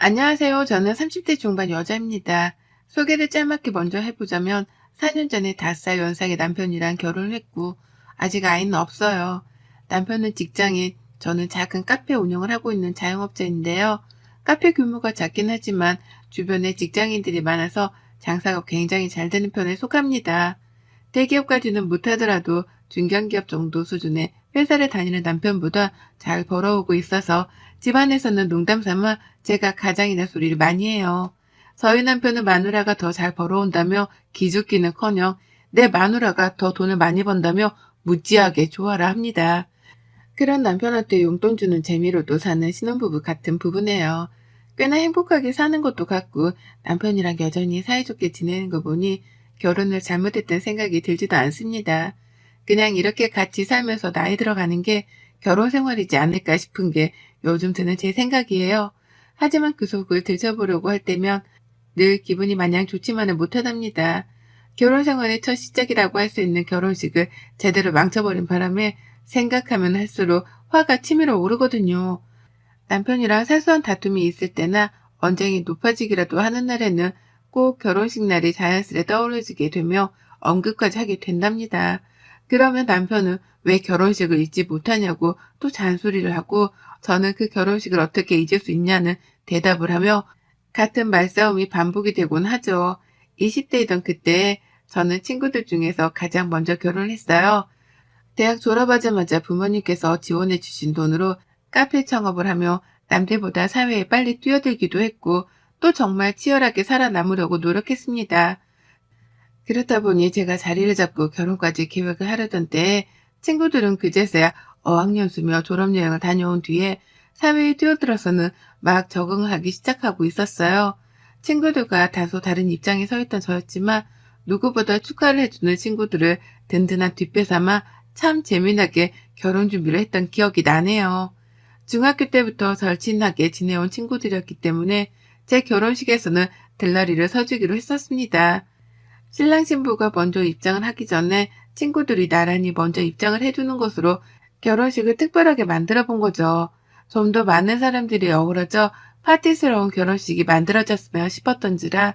안녕하세요. 저는 30대 중반 여자입니다. 소개를 짤막히 먼저 해보자면 4년 전에 5살 연상의 남편이랑 결혼을 했고 아직 아이는 없어요. 남편은 직장인, 저는 작은 카페 운영을 하고 있는 자영업자인데요. 카페 규모가 작긴 하지만 주변에 직장인들이 많아서 장사가 굉장히 잘 되는 편에 속합니다. 대기업까지는 못하더라도 중견기업 정도 수준의 회사를 다니는 남편보다 잘 벌어오고 있어서 집안에서는 농담 삼아 제가 가장이라 소리를 많이 해요. 저희 남편은 마누라가 더 잘 벌어온다며 기죽기는커녕 내 마누라가 더 돈을 많이 번다며 무지하게 좋아라 합니다. 그런 남편한테 용돈 주는 재미로도 사는 신혼부부 같은 부부네요. 꽤나 행복하게 사는 것도 같고 남편이랑 여전히 사이좋게 지내는 거 보니 결혼을 잘못했다는 생각이 들지도 않습니다. 그냥 이렇게 같이 살면서 나이 들어가는 게 결혼 생활이지 않을까 싶은 게 요즘 드는 제 생각이에요. 하지만 그 속을 들춰보려고 할 때면 늘 기분이 마냥 좋지만은 못하답니다. 결혼 생활의 첫 시작이라고 할 수 있는 결혼식을 제대로 망쳐버린 바람에 생각하면 할수록 화가 치밀어 오르거든요. 남편이랑 사소한 다툼이 있을 때나 언쟁이 높아지기라도 하는 날에는 꼭 결혼식 날이 자연스레 떠올려지게 되며 언급까지 하게 된답니다. 그러면 남편은 왜 결혼식을 잊지 못하냐고 또 잔소리를 하고 저는 그 결혼식을 어떻게 잊을 수 있냐는 대답을 하며 같은 말싸움이 반복이 되곤 하죠. 20대이던 그때 저는 친구들 중에서 가장 먼저 결혼을 했어요. 대학 졸업하자마자 부모님께서 지원해 주신 돈으로 카페 창업을 하며 남들보다 사회에 빨리 뛰어들기도 했고 또 정말 치열하게 살아남으려고 노력했습니다. 그렇다 보니 제가 자리를 잡고 결혼까지 계획을 하려던 때에 친구들은 그제서야 어학연수며 졸업여행을 다녀온 뒤에 사회에 뛰어들어서는 막 적응을 하기 시작하고 있었어요. 친구들과 다소 다른 입장에 서 있던 저였지만 누구보다 축하를 해주는 친구들을 든든한 뒷배 삼아 참 재미나게 결혼 준비를 했던 기억이 나네요. 중학교 때부터 절친하게 지내온 친구들이었기 때문에 제 결혼식에서는 들러리를 서주기로 했었습니다. 신랑 신부가 먼저 입장을 하기 전에 친구들이 나란히 먼저 입장을 해주는 것으로 결혼식을 특별하게 만들어 본 거죠. 좀 더 많은 사람들이 어우러져 파티스러운 결혼식이 만들어졌으면 싶었던지라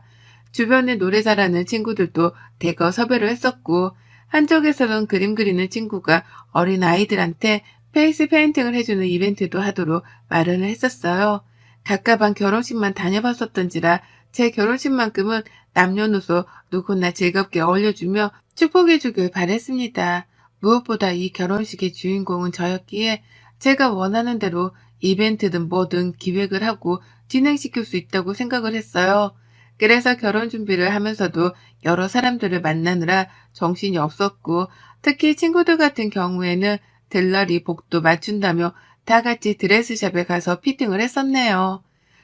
주변에 노래 잘하는 친구들도 대거 섭외를 했었고 한쪽에서는 그림 그리는 친구가 어린 아이들한테 페이스 페인팅을 해주는 이벤트도 하도록 마련을 했었어요. 가까방 결혼식만 다녀봤었던지라 제 결혼식만큼은 남녀노소 누구나 즐겁게 어울려주며 축복해주길 바랬습니다. 무엇보다 이 결혼식의 주인공은 저였기에 제가 원하는 대로 이벤트든 뭐든 기획을 하고 진행시킬 수 있다고 생각을 했어요. 그래서 결혼 준비를 하면서도 여러 사람들을 만나느라 정신이 없었고 특히 친구들 같은 경우에는 들러리 복도 맞춘다며 다 같이 드레스샵에 가서 피팅을 했었네요.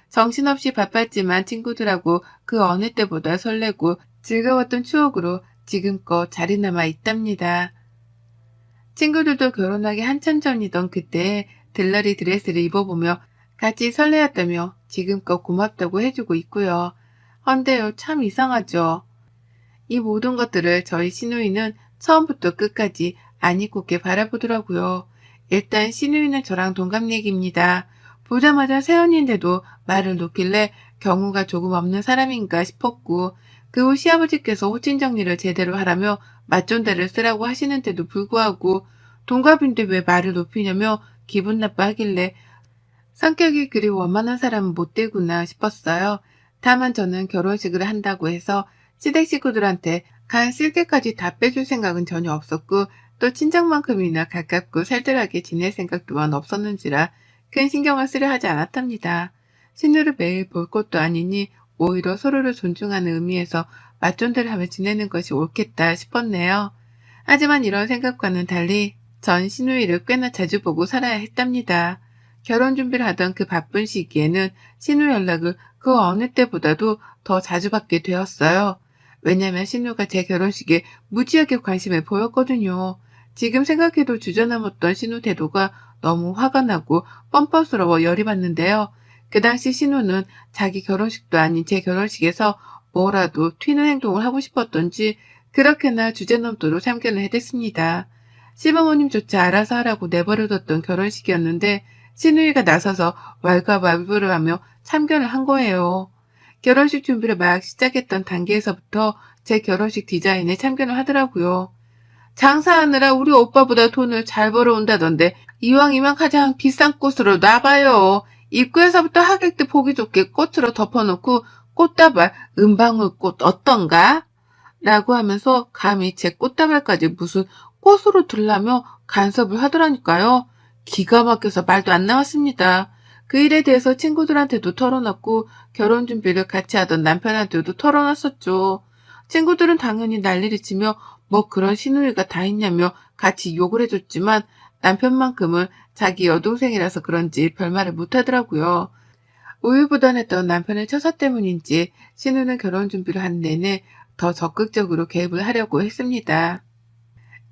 정신없이 바빴지만 친구들하고 그 어느 때보다 설레고 즐거웠던 추억으로 지금껏 자리 남아 있답니다. 친구들도 결혼하기 한참 전이던 그때 들러리 드레스를 입어보며 같이 설레었다며 지금껏 고맙다고 해주고 있고요. 헌데요, 참 이상하죠. 이 모든 것들을 저희 시누이는 처음부터 끝까지 안 입고게 바라보더라고요. 일단 시누이는 저랑 동갑내기입니다. 보자마자 새언니인데도 말을 놓길래 경우가 조금 없는 사람인가 싶었고 그 후 시아버지께서 호칭 정리를 제대로 하라며 맞존대를 쓰라고 하시는데도 불구하고 동갑인데 왜 말을 높이냐며 기분 나빠하길래 성격이 그리 원만한 사람은 못 되구나 싶었어요. 다만 저는 결혼식을 한다고 해서 시댁 식구들한테 간 쓸개까지 다 빼줄 생각은 전혀 없었고 또 친정만큼이나 가깝고 살뜰하게 지낼 생각 또한 없었는지라 큰 신경을 쓰려 하지 않았답니다. 신우를 매일 볼 것도 아니니 오히려 서로를 존중하는 의미에서 맞존대를 하며 지내는 것이 옳겠다 싶었네요. 하지만 이런 생각과는 달리 전 시누이를 꽤나 자주 보고 살아야 했답니다. 결혼 준비를 하던 그 바쁜 시기에는 신우 연락을 그 어느 때보다도 더 자주 받게 되었어요. 왜냐면 신우가 제 결혼식에 무지하게 관심을 보였거든요. 지금 생각해도 주저넘었던 신우 태도가 너무 화가 나고 뻔뻔스러워 열이 받는데요. 그 당시 신우는 자기 결혼식도 아닌 제 결혼식에서 뭐라도 튀는 행동을 하고 싶었던지 그렇게나 주제넘도록 참견을 해댔습니다. 시부모님조차 알아서 하라고 내버려뒀던 결혼식이었는데 신우이가 나서서 왈가왈부를 하며 참견을 한 거예요. 결혼식 준비를 막 시작했던 단계에서부터 제 결혼식 디자인에 참견을 하더라고요. 장사하느라 우리 오빠보다 돈을 잘 벌어온다던데 이왕이면 가장 비싼 꽃으로 놔봐요. 입구에서부터 하객들 보기 좋게 꽃으로 덮어놓고 꽃다발, 은방울꽃 어떤가? 라고 하면서 감히 제 꽃다발까지 무슨 꽃으로 들라며 간섭을 하더라니까요. 기가 막혀서 말도 안 나왔습니다. 그 일에 대해서 친구들한테도 털어놨고 결혼 준비를 같이 하던 남편한테도 털어놨었죠. 친구들은 당연히 난리를 치며 뭐 그런 시누이가 다 있냐며 같이 욕을 해줬지만 남편만큼은 자기 여동생이라서 그런지 별말을 못하더라고요. 우유부단했던 남편의 처사 때문인지 신우는 결혼 준비를 한 내내 더 적극적으로 개입을 하려고 했습니다.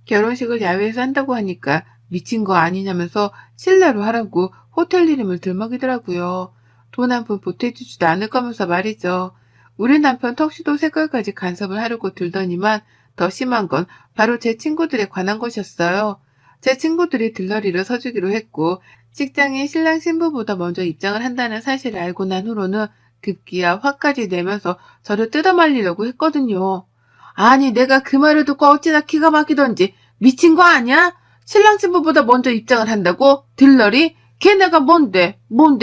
결혼식을 야외에서 한다고 하니까 미친 거 아니냐면서 실내로 하라고 호텔 이름을 들먹이더라고요. 돈 한 푼 보태주지도 않을 거면서 말이죠. 우리 남편 턱시도 색깔까지 간섭을 하려고 들더니만 더 심한 건 바로 제 친구들에 관한 것이었어요. 제 친구들이 들러리를 서주기로 했고 식장에 신랑 신부보다 먼저 입장을 한다는 사실을 알고 난 후로는 급기야 화까지 내면서 저를 뜯어말리려고 했거든요. 아니 내가 그 말을 듣고 어찌나 기가 막히던지 미친 거 아니야? 신랑 신부보다 먼저 입장을 한다고? 들러리? 걔네가 뭔데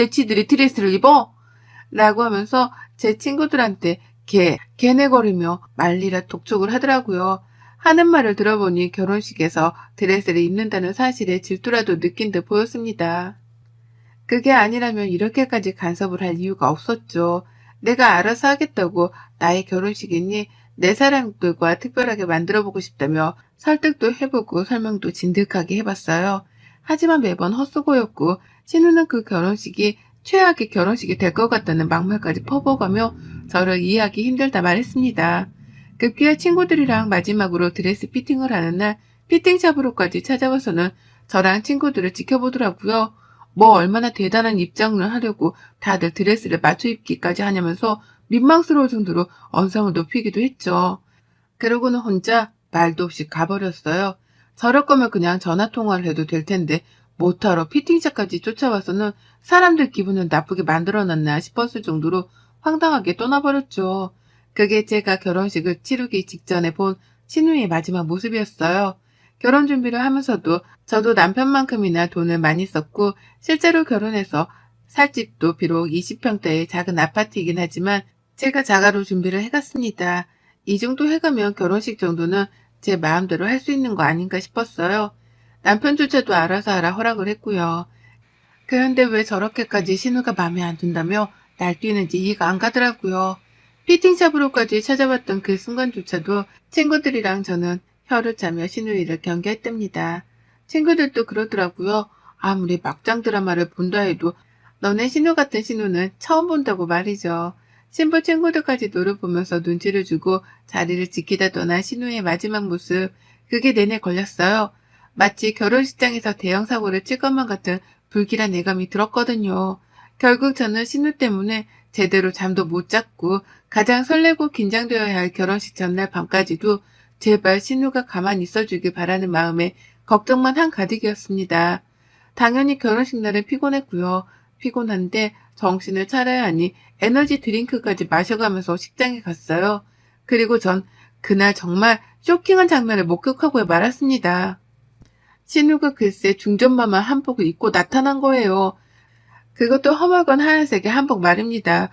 지들이 드레스를 입어? 라고 하면서 제 친구들한테 걔네거리며 말리라 독촉을 하더라고요. 하는 말을 들어보니 결혼식에서 드레스를 입는다는 사실에 질투라도 느낀 듯 보였습니다. 그게 아니라면 이렇게까지 간섭을 할 이유가 없었죠. 내가 알아서 하겠다고 나의 결혼식이니 내 사람들과 특별하게 만들어보고 싶다며 설득도 해보고 설명도 진득하게 해봤어요. 하지만 매번 헛수고였고 신우는 그 결혼식이 최악의 결혼식이 될 것 같다는 막말까지 퍼부어가며 저를 이해하기 힘들다 말했습니다. 급기야 친구들이랑 마지막으로 드레스 피팅을 하는 날 피팅샵으로까지 찾아와서는 저랑 친구들을 지켜보더라고요. 뭐 얼마나 대단한 입장을 하려고 다들 드레스를 맞춰 입기까지 하냐면서 민망스러울 정도로 언성을 높이기도 했죠. 그러고는 혼자 말도 없이 가버렸어요. 저럴 거면 그냥 전화통화를 해도 될 텐데 못하러 피팅샵까지 쫓아와서는 사람들 기분을 나쁘게 만들어놨나 싶었을 정도로 황당하게 떠나버렸죠. 그게 제가 결혼식을 치르기 직전에 본 신우의 마지막 모습이었어요. 결혼 준비를 하면서도 저도 남편만큼이나 돈을 많이 썼고 실제로 결혼해서 살 집도 비록 20평대의 작은 아파트이긴 하지만 제가 자가로 준비를 해갔습니다. 이 정도 해가면 결혼식 정도는 제 마음대로 할 수 있는 거 아닌가 싶었어요. 남편조차도 알아서 하라 허락을 했고요. 그런데 왜 저렇게까지 신우가 마음에 안 든다며 날뛰는지 이해가 안 가더라고요. 피팅샵으로까지 찾아왔던 그 순간조차도 친구들이랑 저는 혀를 차며 신우이를 경계했답니다. 친구들도 그러더라고요. 아무리 막장 드라마를 본다 해도 너네 신우 같은 신우는 처음 본다고 말이죠. 신부 친구들까지 노를 보면서 눈치를 주고 자리를 지키다 떠난 신우의 마지막 모습, 그게 내내 걸렸어요. 마치 결혼식장에서 대형 사고를 칠 것만 같은 불길한 예감이 들었거든요. 결국 저는 신우 때문에 제대로 잠도 못 잤고 가장 설레고 긴장되어야 할 결혼식 전날 밤까지도 제발 신우가 가만히 있어주길 바라는 마음에 걱정만 한가득이었습니다. 당연히 결혼식 날은 피곤했고요. 피곤한데 정신을 차려야 하니 에너지 드링크까지 마셔가면서 식장에 갔어요. 그리고 전 그날 정말 쇼킹한 장면을 목격하고 말았습니다. 신우가 글쎄 중전마마 한복을 입고 나타난 거예요. 그것도 허물건 하얀색의 한복 말입니다.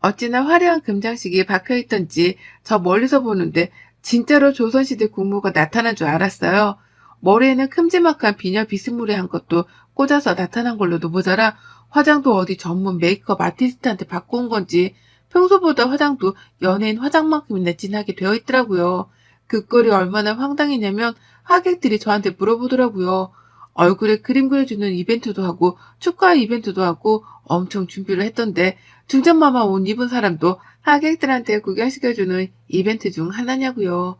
어찌나 화려한 금장식이 박혀있던지 저 멀리서 보는데 진짜로 조선시대 국무가 나타난 줄 알았어요. 머리에는 큼지막한 비녀 비스무리한 것도 꽂아서 나타난 걸로도 모자라 화장도 어디 전문 메이크업 아티스트한테 받고 온 건지 평소보다 화장도 연예인 화장만큼이나 진하게 되어 있더라고요. 그 꼴이 얼마나 황당했냐면 하객들이 저한테 물어보더라고요. 얼굴에 그림 그려주는 이벤트도 하고 축하 이벤트도 하고 엄청 준비를 했던데 중전마마 옷 입은 사람도 하객들한테 구경시켜주는 이벤트 중 하나냐고요.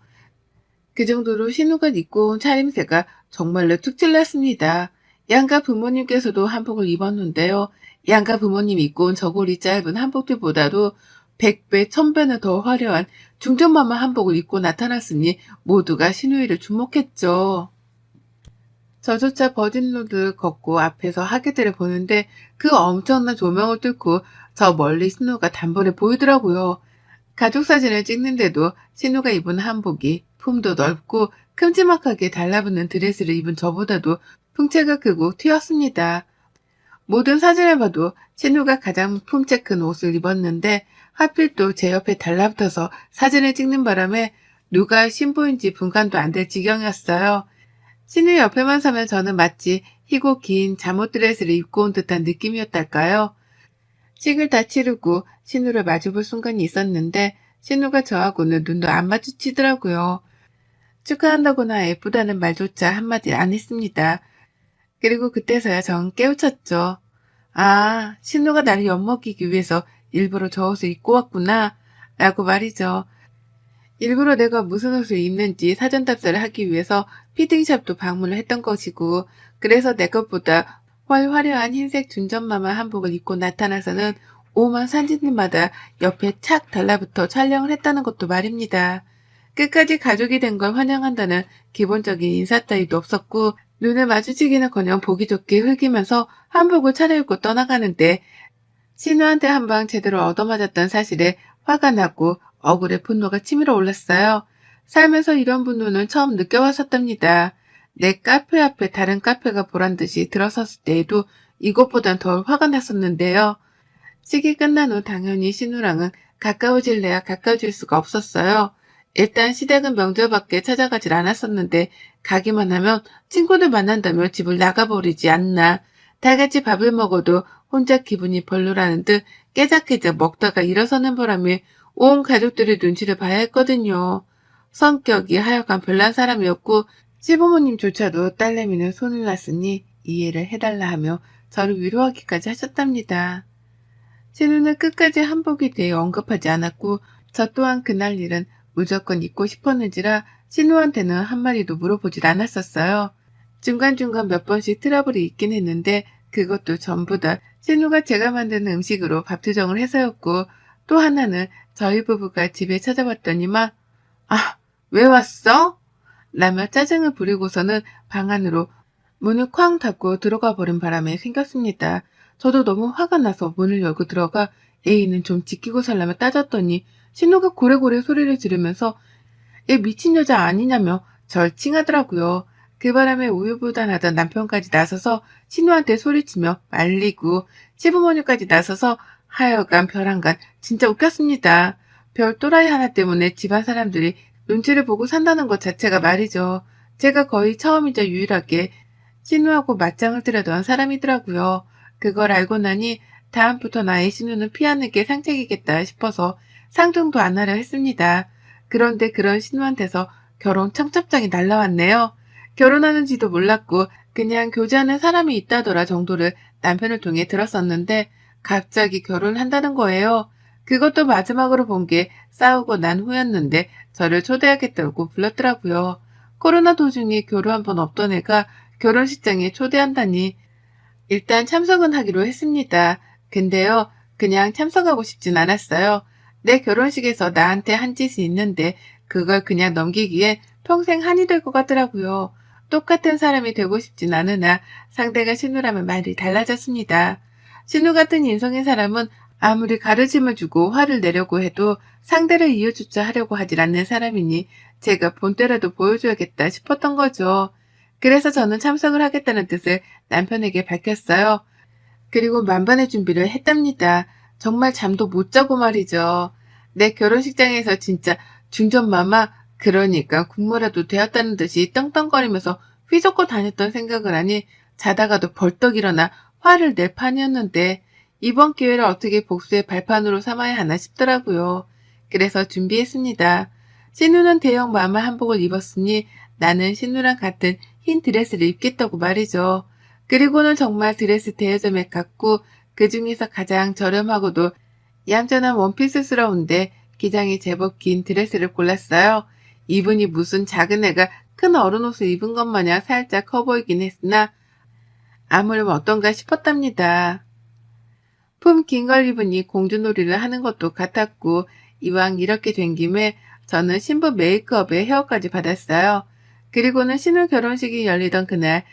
그 정도로 신우가 입고 온 차림새가 정말로 툭질났습니다. 양가 부모님께서도 한복을 입었는데요. 양가 부모님 입고 온 저고리 짧은 한복들보다도 100배, 1000배는 더 화려한 중전마마 한복을 입고 나타났으니 모두가 신우이를 주목했죠. 저조차 버진로드 걷고 앞에서 하객들을 보는데 그 엄청난 조명을 뚫고 저 멀리 신우가 단번에 보이더라고요. 가족 사진을 찍는데도 신우가 입은 한복이 품도 넓고 큼지막하게 달라붙는 드레스를 입은 저보다도 풍채가 크고 튀었습니다. 모든 사진을 봐도 신우가 가장 품체 큰 옷을 입었는데 하필 또 제 옆에 달라붙어서 사진을 찍는 바람에 누가 신부인지 분간도 안 될 지경이었어요. 신우 옆에만 서면 저는 마치 희고 긴 잠옷 드레스를 입고 온 듯한 느낌이었달까요. 식을 다 치르고 신우를 마주볼 순간이 있었는데 신우가 저하고는 눈도 안 마주치더라고요. 축하한다거나 예쁘다는 말조차 한마디 안 했습니다. 그리고 그때서야 전 깨우쳤죠. 아, 신우가 나를 엿먹이기 위해서 일부러 저 옷을 입고 왔구나 라고 말이죠. 일부러 내가 무슨 옷을 입는지 사전 답사를 하기 위해서 피팅샵도 방문을 했던 것이고, 그래서 내 것보다 화려한 흰색 준전마마 한복을 입고 나타나서는 오만 산지들마다 옆에 착 달라붙어 촬영을 했다는 것도 말입니다. 끝까지 가족이 된 걸 환영한다는 기본적인 인사 따위도 없었고, 눈을 마주치기는커녕 보기 좋게 흘기면서 한복을 차려입고 떠나가는데 신우한테 한 방 제대로 얻어맞았던 사실에 화가 나고 억울해 분노가 치밀어 올랐어요. 살면서 이런 분노는 처음 느껴봤었답니다. 내 카페 앞에 다른 카페가 보란듯이 들어섰을 때에도 이것보단 덜 화가 났었는데요. 식이 끝난 후 당연히 신우랑은 가까워질래야 가까워질 수가 없었어요. 일단 시댁은 명절밖에 찾아가질 않았었는데 가기만 하면 친구들 만난다며 집을 나가버리지 않나. 다 같이 밥을 먹어도 혼자 기분이 별로라는 듯 깨작깨작 먹다가 일어서는 바람에 온 가족들의 눈치를 봐야 했거든요. 성격이 하여간 별난 사람이었고 시부모님조차도 딸내미는 손을 놨으니 이해를 해달라 하며 저를 위로하기까지 하셨답니다. 신우는 끝까지 한복에 대해 언급하지 않았고 저 또한 그날 일은 무조건 입고 싶었는지라 신우한테는 한마디도 물어보질 않았었어요. 중간중간 몇 번씩 트러블이 있긴 했는데 그것도 전부 다 신우가 제가 만드는 음식으로 밥투정을 해서였고, 또 하나는 저희 부부가 집에 찾아왔더니만 아, 왜 왔어? 라며 짜증을 부리고서는 방 안으로 문을 쾅 닫고 들어가 버린 바람에 생겼습니다. 저도 너무 화가 나서 문을 열고 들어가 애인은 좀 지키고 살라며 따졌더니 신우가 고래고래 소리를 지르면서 얘 미친 여자 아니냐며 절 칭하더라고요. 그 바람에 우유부단하던 남편까지 나서서 신우한테 소리치며 말리고 시부모님까지 나서서 하여간 별한간 진짜 웃겼습니다. 별 또라이 하나 때문에 집안 사람들이 눈치를 보고 산다는 것 자체가 말이죠. 제가 거의 처음이자 유일하게 신우하고 맞짱을 뜨려던 사람이더라고요. 그걸 알고 나니 다음부터 나의 신우는 피하는 게 상책이겠다 싶어서 상종도 안 하려 했습니다. 그런데 그런 신우한테서 결혼 청첩장이 날라왔네요. 결혼하는지도 몰랐고 그냥 교제하는 사람이 있다더라 정도를 남편을 통해 들었었는데 갑자기 결혼한다는 거예요. 그것도 마지막으로 본 게 싸우고 난 후였는데 저를 초대하겠다고 불렀더라고요. 코로나 도중에 교류 한 번 없던 애가 결혼식장에 초대한다니. 일단 참석은 하기로 했습니다. 근데요, 그냥 참석하고 싶진 않았어요. 내 결혼식에서 나한테 한 짓이 있는데 그걸 그냥 넘기기에 평생 한이 될 것 같더라고요. 똑같은 사람이 되고 싶진 않으나 상대가 신우라면 말이 달라졌습니다. 신우 같은 인성의 사람은 아무리 가르침을 주고 화를 내려고 해도 상대를 이어주자 하려고 하질 않는 사람이니 제가 본때라도 보여줘야겠다 싶었던 거죠. 그래서 저는 참석을 하겠다는 뜻을 남편에게 밝혔어요. 그리고 만반의 준비를 했답니다. 정말 잠도 못 자고 말이죠. 내 결혼식장에서 진짜 중전마마, 그러니까 국모라도 되었다는 듯이 떵떵거리면서 휘젓고 다녔던 생각을 하니 자다가도 벌떡 일어나 화를 낼 판이었는데 이번 기회를 어떻게 복수의 발판으로 삼아야 하나 싶더라고요. 그래서 준비했습니다. 신우는 대형 마마 한복을 입었으니 나는 신우랑 같은 흰 드레스를 입겠다고 말이죠. 그리고는 정말 드레스 대여점에 갔고 그 중에서 가장 저렴하고도 얌전한 원피스스러운데 기장이 제법 긴 드레스를 골랐어요. 이분이 무슨 작은 애가 큰 어른 옷을 입은 것 마냥 살짝 커 보이긴 했으나 아무렴 어떤가 싶었답니다. 품 긴 걸 입으니 공주놀이를 하는 것도 같았고 이왕 이렇게 된 김에 저는 신부 메이크업에 헤어까지 받았어요. 그리고는 신우 결혼식이 열리던 그날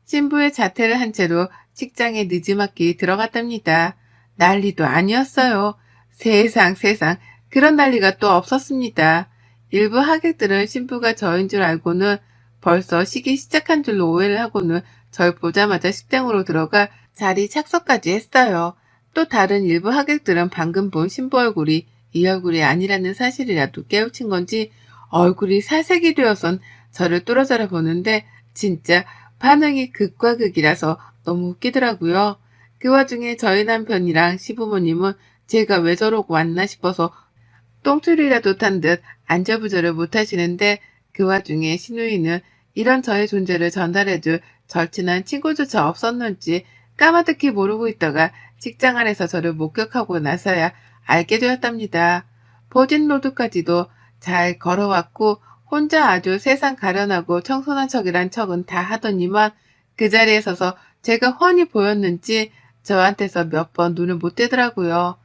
신부의 자퇴를 한 채로 식장에 늦지막히 들어갔답니다. 난리도 아니었어요. 세상 세상 그런 난리가 또 없었습니다. 일부 하객들은 신부가 저인 줄 알고는 벌써 식이 시작한 줄로 오해를 하고는 절 보자마자 식당으로 들어가 자리 착석까지 했어요. 또 다른 일부 하객들은 방금 본 신부 얼굴이 이 얼굴이 아니라는 사실이라도 깨우친 건지 얼굴이 살색이 되어선 저를 뚫어져라 보는데 진짜 반응이 극과 극이라서 너무 웃기더라고요. 그 와중에 저희 남편이랑 시부모님은 제가 왜 저러고 왔나 싶어서 똥줄이라도 탄 듯 안절부절을 못하시는데 그 와중에 시누이는 이런 저의 존재를 전달해줄 절친한 친구조차 없었는지 까마득히 모르고 있다가 식장 안에서 저를 목격하고 나서야 알게 되었답니다. 보진 로드까지도 잘 걸어왔고 혼자 아주 세상 가련하고 청순한 척이란 척은 다 하더니만 그 자리에 서서 제가 훤히 보였는지 저한테서 몇 번 눈을 못 떼더라고요.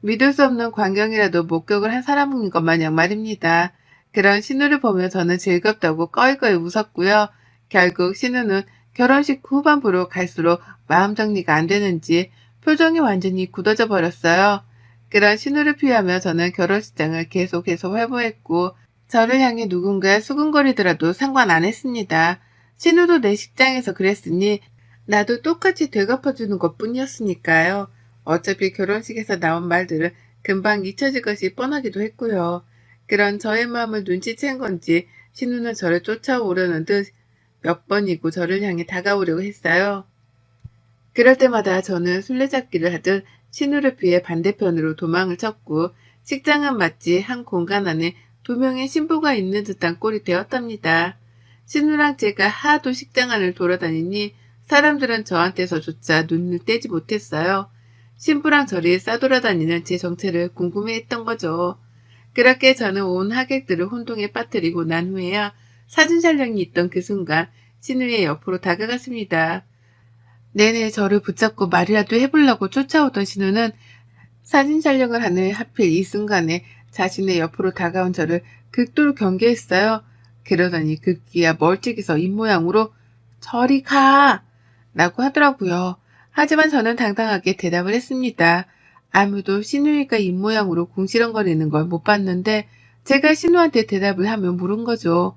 믿을 수 없는 광경이라도 목격을 한 사람인 것 마냥 말입니다. 그런 신우를 보며 저는 즐겁다고 꺼이꺼이 웃었고요. 결국 신우는 결혼식 후반부로 갈수록 마음 정리가 안 되는지 표정이 완전히 굳어져 버렸어요. 그런 신우를 피하며 저는 결혼식장을 계속 회보했고 저를 향해 누군가 수근거리더라도 상관 안 했습니다. 신우도 내 식장에서 그랬으니 나도 똑같이 되갚아주는 것뿐이었으니까요. 어차피 결혼식에서 나온 말들은 금방 잊혀질 것이 뻔하기도 했고요. 그런 저의 마음을 눈치챈 건지 신우는 저를 쫓아오려는 듯 몇 번이고 저를 향해 다가오려고 했어요. 그럴 때마다 저는 술래잡기를 하듯 신우를 피해 반대편으로 도망을 쳤고 식장은 마치 한 공간 안에 두 명의 신부가 있는 듯한 꼴이 되었답니다. 신우랑 제가 하도 식장 안을 돌아다니니 사람들은 저한테서조차 눈을 떼지 못했어요. 신부랑 저리 싸돌아다니는 제 정체를 궁금해했던 거죠. 그렇게 저는 온 하객들을 혼동에 빠뜨리고 난 후에야 사진 촬영이 있던 그 순간 신우의 옆으로 다가갔습니다. 내내 저를 붙잡고 말이라도 해보려고 쫓아오던 신우는 사진 촬영을 하는 하필 이 순간에 자신의 옆으로 다가온 저를 극도로 경계했어요. 그러더니 급기야 멀찍이서 입모양으로 저리 가! 라고 하더라고요. 하지만 저는 당당하게 대답을 했습니다. 아무도 신우이가 입모양으로 궁시렁거리는 걸 못 봤는데 제가 신우한테 대답을 하면 물은 거죠.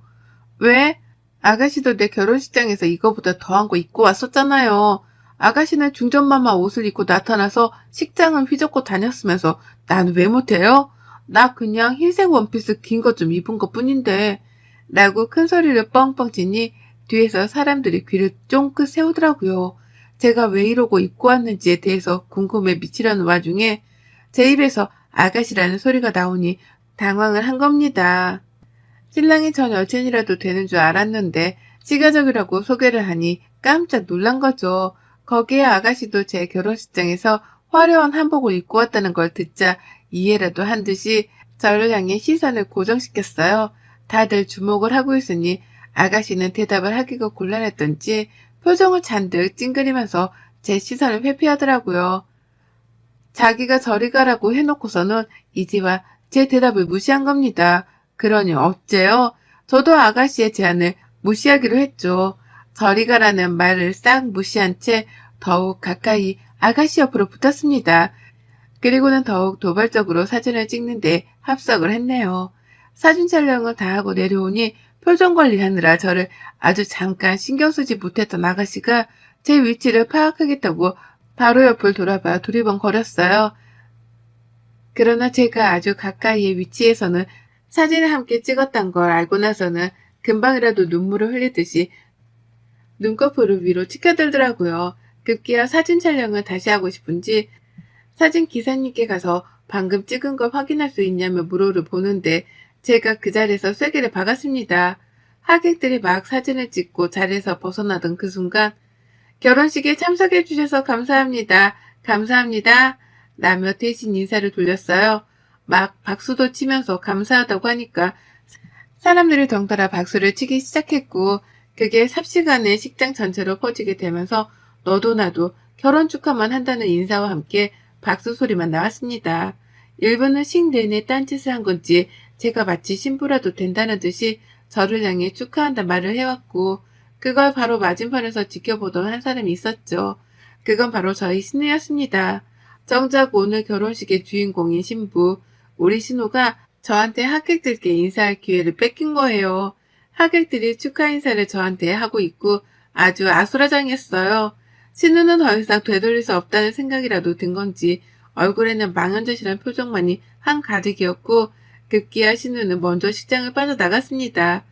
왜? 아가씨도 내 결혼식장에서 이거보다 더한 거 입고 왔었잖아요. 아가씨는 중전마마 옷을 입고 나타나서 식장을 휘젓고 다녔으면서 난 왜 못해요? 나 그냥 흰색 원피스 긴 거 좀 입은 것 뿐인데 라고 큰 소리를 뻥뻥 치니 뒤에서 사람들이 귀를 쫑긋 세우더라고요. 제가 왜 이러고 입고 왔는지에 대해서 궁금해 미치려는 와중에 제 입에서 아가씨라는 소리가 나오니 당황을 한 겁니다. 신랑이 전 여친이라도 되는 줄 알았는데 시가족이라고 소개를 하니 깜짝 놀란 거죠. 거기에 아가씨도 제 결혼식장에서 화려한 한복을 입고 왔다는 걸 듣자 이해라도 한 듯이 저를 향해 시선을 고정시켰어요. 다들 주목을 하고 있으니 아가씨는 대답을 하기가 곤란했던지 표정을 잔뜩 찡그리면서 제 시선을 회피하더라고요. 자기가 저리 가라고 해놓고서는 이제와 제 대답을 무시한 겁니다. 그러니 어째요? 저도 아가씨의 제안을 무시하기로 했죠. 저리 가라는 말을 싹 무시한 채 더욱 가까이 아가씨 옆으로 붙었습니다. 그리고는 더욱 도발적으로 사진을 찍는데 합석을 했네요. 사진 촬영을 다 하고 내려오니 표정 관리하느라 저를 아주 잠깐 신경 쓰지 못했던 아가씨가 제 위치를 파악하겠다고 바로 옆을 돌아봐 두리번거렸어요. 그러나 제가 아주 가까이의 위치에서는 사진을 함께 찍었단 걸 알고 나서는 금방이라도 눈물을 흘리듯이 눈꺼풀을 위로 치켜들더라고요. 급기야 사진 촬영을 다시 하고 싶은지 사진 기사님께 가서 방금 찍은 걸 확인할 수 있냐며 물어를 보는데 제가 그 자리에서 쐐기를 박았습니다. 하객들이 막 사진을 찍고 자리에서 벗어나던 그 순간 결혼식에 참석해 주셔서 감사합니다. 감사합니다. 라며 대신 인사를 돌렸어요. 막 박수도 치면서 감사하다고 하니까 사람들이 덩달아 박수를 치기 시작했고 그게 삽시간에 식장 전체로 퍼지게 되면서 너도 나도 결혼 축하만 한다는 인사와 함께 박수 소리만 나왔습니다. 일부는 식 내내 딴짓을 한 건지 제가 마치 신부라도 된다는 듯이 저를 향해 축하한다 말을 해왔고 그걸 바로 맞은편에서 지켜보던 한 사람이 있었죠. 그건 바로 저희 신우였습니다. 정작 오늘 결혼식의 주인공인 신부, 우리 신우가 저한테 하객들께 인사할 기회를 뺏긴 거예요. 하객들이 축하 인사를 저한테 하고 있고 아주 아수라장이었어요. 신우는 더 이상 되돌릴 수 없다는 생각이라도 든 건지 얼굴에는 망연자실한 표정만이 한가득이었고 급기야 신우는 먼저 식장을 빠져나갔습니다.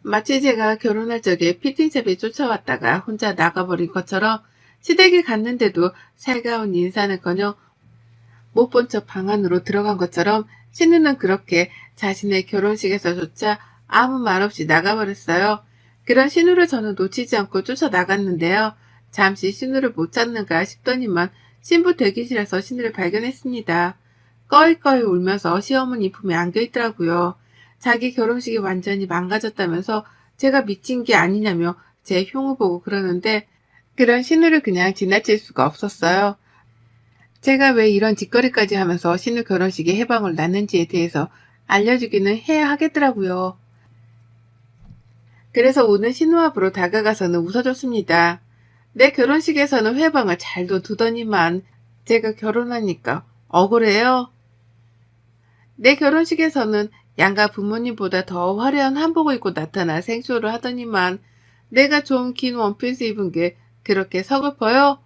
마치 제가 결혼할 적에 피팅샵에 쫓아왔다가 혼자 나가버린 것처럼 시댁에 갔는데도 살가운 인사는커녕 못 본 척 방 안으로 들어간 것처럼 신우는 그렇게 자신의 결혼식에서조차 아무 말 없이 나가버렸어요. 그런 신우를 저는 놓치지 않고 쫓아나갔는데요. 잠시 신우를 못 찾는가 싶더니만 신부 대기실에서 신우를 발견했습니다. 꺼이꺼이 울면서 시어머니 품에 안겨있더라고요. 자기 결혼식이 완전히 망가졌다면서 제가 미친 게 아니냐며 제 흉을 보고 그러는데 그런 신우를 그냥 지나칠 수가 없었어요. 제가 왜 이런 짓거리까지 하면서 신우 결혼식에 해방을 났는지에 대해서 알려주기는 해야 하겠더라고요. 그래서 오늘 신우 앞으로 다가가서는 웃어줬습니다. 내 결혼식에서는 회방을 잘도 두더니만 제가 결혼하니까 억울해요. 내 결혼식에서는 양가 부모님보다 더 화려한 한복을 입고 나타나 생쇼를 하더니만 내가 좀 긴 원피스 입은 게 그렇게 서글퍼요?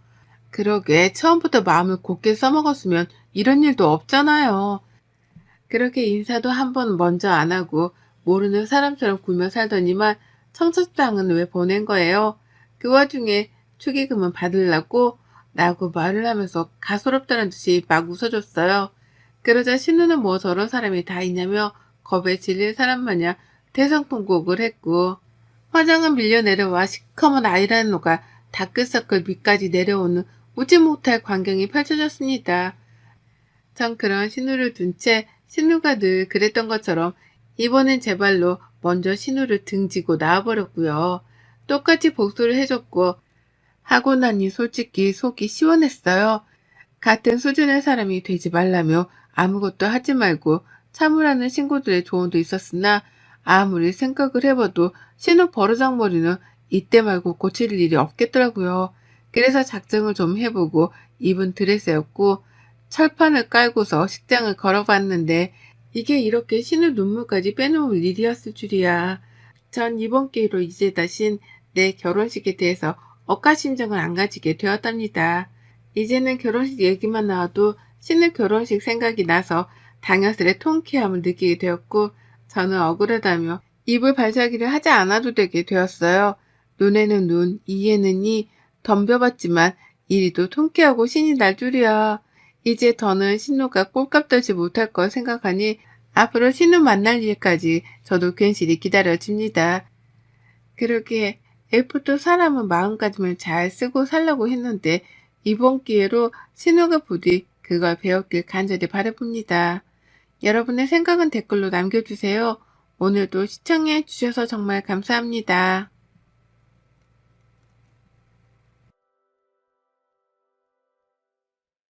그러게 처음부터 마음을 곱게 써먹었으면 이런 일도 없잖아요. 그렇게 인사도 한 번 먼저 안 하고 모르는 사람처럼 굴며 살더니만 청첩장은 왜 보낸 거예요? 그 와중에 축의금은 받으려고? 라고 말을 하면서 가소롭다는 듯이 막 웃어줬어요. 그러자 신우는 뭐 저런 사람이 다 있냐며 겁에 질린 사람 마냥 대성통곡을 했고 화장은 밀려 내려와 시커먼 아이라노가 다크서클 밑까지 내려오는 웃지 못할 광경이 펼쳐졌습니다. 전 그런 신우를 둔 채 신우가 늘 그랬던 것처럼 이번엔 제 발로 먼저 신우를 등지고 나와버렸고요. 똑같이 복수를 해줬고 하고 나니 솔직히 속이 시원했어요. 같은 수준의 사람이 되지 말라며 아무것도 하지 말고 참으라는 친구들의 조언도 있었으나 아무리 생각을 해봐도 신우 버르장머리는 이때 말고 고칠 일이 없겠더라고요. 그래서 작정을 좀 해보고 입은 드레스였고 철판을 깔고서 식장을 걸어봤는데 이게 이렇게 신우 눈물까지 빼놓을 일이었을 줄이야. 전 이번 기회로 이제 다신 내 결혼식에 대해서 억가심정을 안 가지게 되었답니다. 이제는 결혼식 얘기만 나와도 신우 결혼식 생각이 나서 당연스레 통쾌함을 느끼게 되었고 저는 억울하다며 입을 발차기를 하지 않아도 되게 되었어요. 눈에는 눈, 이에는 이 덤벼봤지만 이리도 통쾌하고 신이 날 줄이야. 이제 더는 신우가 꼴값 떨지 못할 걸 생각하니 앞으로 신우 만날 일까지 저도 괜시리 기다려집니다. 그러기에 애프터 사람은 마음가짐을 잘 쓰고 살라고 했는데 이번 기회로 신우가 부디 그걸 배웠길 간절히 바라봅니다. 여러분의 생각은 댓글로 남겨주세요. 오늘도 시청해 주셔서 정말 감사합니다.